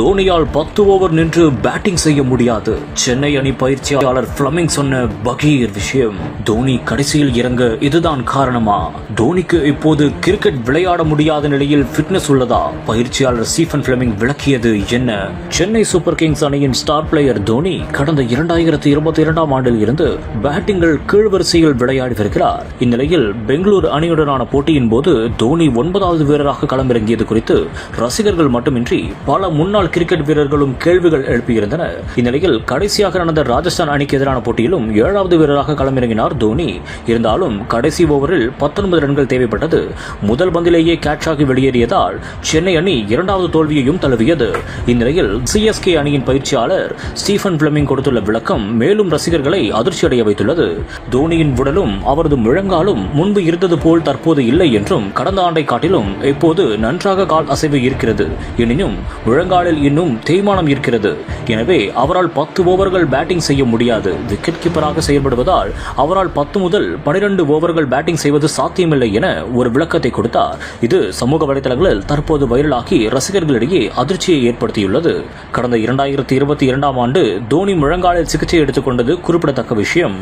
தோனியால் 10 over நின்று batting செய்ய முடியாது. சென்னை அணி பயிற்சியாளர் பிளமிங் சொன்ன பகீர் விஷயம். தோனி கடைசியில் இறங்க இதுதான் காரணமா? தோனிக்கு இப்போது கிரிக்கெட் விளையாட முடியாத நிலையில் ஃபிட்னஸ் உள்ளதா? பயிற்சியாளர் ஸ்டீஃபன் பிளமிங் விளக்கியது என்ன? சென்னை சூப்பர் கிங்ஸ் அணியின் ஸ்டார் பிளேயர் தோனி கடந்த 2022ஆம் ஆண்டில் இருந்து பேட்டிங்கில் கீழ்வரிசையில் விளையாடி வருகிறார். இந்நிலையில் பெங்களூரு அணியுடனான போட்டியின் போது தோனி 9வது வீரராக களமிறங்கியது குறித்து ரசிகர்கள் மட்டுமின்றி பல முன்னாள் கிரிக்கெட் வீரர்களும் கேள்விகள் எழுப்பியிருந்தனர். இந்நிலையில் கடைசியாக நடந்த ராஜஸ்தான் அணிக்கு எதிரான போட்டியிலும் 7வது வீரராக களமிறங்கினார் தோனி. இருந்தாலும் கடைசி ஓவரில் 19 ரன்கள் தேவைப்பட்டது. முதல் பந்திலேயே கேட்ச் ஆகி வெளியேறியதால் சென்னை அணி 2வது தோல்வியையும் தழுவியது. இந்நிலையில் சிஎஸ்கே அணியின் பயிற்சியாளர் ஸ்டீஃபன் பிளமிங் கொடுத்துள்ள விளக்கம் மேலும் ரசிகர்களை அதிர்ச்சியடைய வைத்துள்ளது. தோனியின் உடலும் அவரது முழங்காலும் முன்பு இருந்தது போல் தற்போது இல்லை என்றும் கடந்த ஆண்டை காட்டிலும் இப்போது நன்றாக கால் அசைவு இருக்கிறது. எனினும் முழங்காலில் இன்னும் தேய்மானம் இருக்கிறது. எனவே அவரால் 10 ஓவர்கள் பேட்டிங் செய்ய முடியாது. விக்கெட் கீப்பராக செயல்படுவதால் அவரால் 10 முதல் 12 ஓவர்கள் பேட்டிங் செய்வது சாத்தியமில்லை என ஒரு விளக்கத்தை கொடுத்தார். இது சமூக வலைதளங்களில் தற்போது வைரலாகி ரசிகர்களிடையே அதிர்ச்சியை ஏற்படுத்தியுள்ளது. கடந்த 2022ஆம் ஆண்டு தோனி முழங்காலில் சிகிச்சை எடுத்துக் கொண்டது குறிப்பிடத்தக்க விஷயம்.